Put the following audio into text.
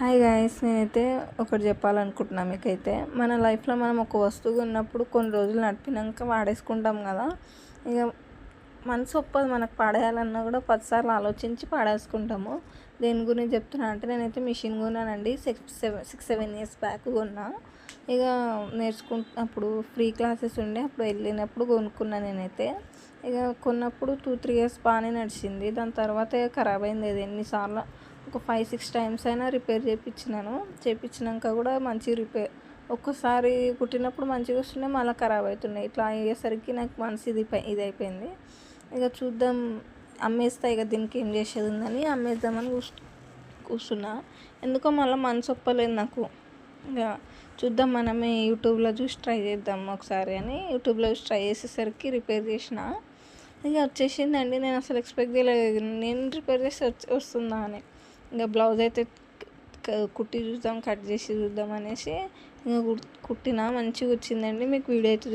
Hi guys, నేనైతే ఒకటి చెప్పాలనుకుంటున్నా మీకైతే. మన లైఫ్లో మనం ఒక వస్తువు ఉన్నప్పుడు కొన్ని రోజులు నడిపినాక వాడేసుకుంటాం కదా. ఇక మనసు ఒప్పదు మనకు పాడేయాలన్నా కూడా 10 సార్లు ఆలోచించి పాడేసుకుంటాము. దేని గురించి చెప్తున్నా అంటే, నేనైతే మిషన్ కొన్నానండి. 6-7 ఇయర్స్ బ్యాక్ కొన్నా. ఇక నేర్చుకుంటున్నప్పుడు ఫ్రీ క్లాసెస్ ఉండే, అప్పుడు వెళ్ళినప్పుడు కొనుక్కున్నాను నేనైతే. ఇక కొన్నప్పుడు 2-3 ఇయర్స్ బాగానే నడిచింది. దాని తర్వాత ఖరాబ్ అయింది. అది ఎన్నిసార్లు ఒక 5-6 టైమ్స్ అయినా రిపేర్ చేయించినాక కూడా మంచి రిపేర్, ఒక్కసారి కుట్టినప్పుడు మంచిగా వస్తున్నాయి, మళ్ళీ ఖరాబ్ అవుతున్నాయి. ఇట్లా అయ్యేసరికి నాకు మనసు ఇది అయిపోయింది. ఇక చూద్దాం, అమ్మేస్తా, ఇక దీనికి ఏం చేసేది ఉందని అమ్మేద్దామని కూర్చున్నా. ఎందుకో మళ్ళీ మనసు ఒప్పలేదు నాకు. ఇక చూద్దాం, మనమే యూట్యూబ్లో చూసి ట్రై చేద్దాం ఒకసారి అని యూట్యూబ్లో చూసి ట్రై చేసేసరికి రిపేర్ చేసిన. ఇక వచ్చేసిందండి. నేను అసలు ఎక్స్పెక్ట్ చేయలేదు నేను రిపేర్ చేసి వస్తుందా అని. ఇంకా బ్లౌజ్ అయితే కుట్టి చూద్దాం, కట్ చేసి చూద్దాం అనేసి ఇంకా కుట్టిన మంచిగా వచ్చిందండి. మీకు వీడియో అయితే